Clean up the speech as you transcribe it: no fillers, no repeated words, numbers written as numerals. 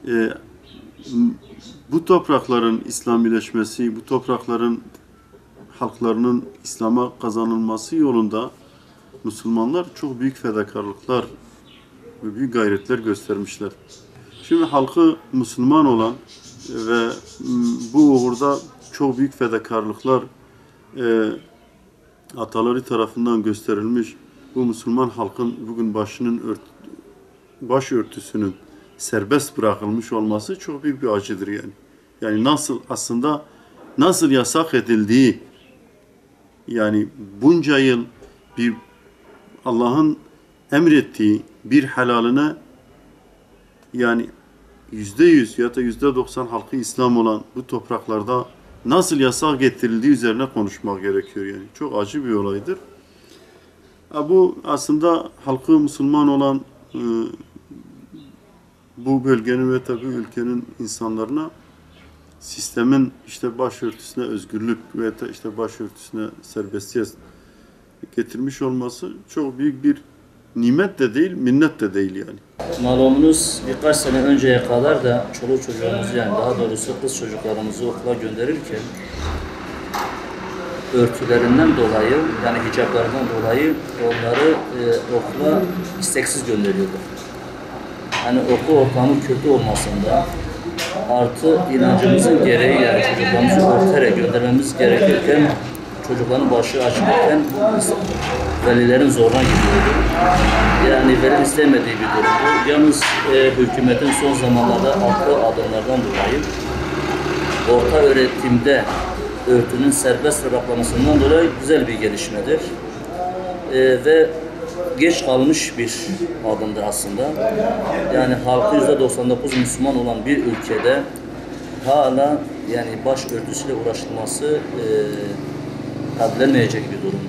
e, bu toprakların İslamileşmesi, bu toprakların halklarının İslam'a kazanılması yolunda Müslümanlar çok büyük fedakarlıklar ve büyük gayretler göstermişler. Şimdi halkı Müslüman olan ve bu uğurda çok büyük fedakarlıklar ataları tarafından gösterilmiş bu Müslüman halkın bugün başörtüsünün serbest bırakılmış olması çok büyük bir acıdır yani. Yani nasıl yasak edildiği, yani bunca yıl bir Allah'ın emrettiği bir helaline, yani %100 ya da %90 halkı İslam olan bu topraklarda nasıl yasak getirildiği üzerine konuşmak gerekiyor yani. Çok acı bir olaydır. Bu aslında halkı Müslüman olan bu bölgenin ve tabii ülkenin insanlarına sistemin işte başörtüsüne özgürlük ve işte başörtüsüne serbestiyet getirmiş olması çok büyük bir nimet de değil, minnet de değil yani. Malumunuz birkaç sene önceye kadar da çoluk çocuğumuzu, yani daha doğrusu kız çocuklarımızı okula gönderirken örtülerinden dolayı, yani hicaplarından dolayı onları okula isteksiz gönderiyorduk. Hani okul ortamı kötü olmasında artı inancımızın gereği, yani çocuklarımızı örterek göndermemiz gerekirken çocukların başı açılırken velilerin zoruna gidiyordu. Yani veli istemediği bir durumdu. Yalnız hükümetin son zamanlarda attığı adımlardan dolayı orta öğretimde örtünün serbest bırakılmasından dolayı güzel bir gelişmedir. Ve geç kalmış bir adımdır aslında. Yani halkı %99 Müslüman olan bir ülkede hala yani başörtüsüyle uğraşılması kabul edilmeyecek bir durumdur.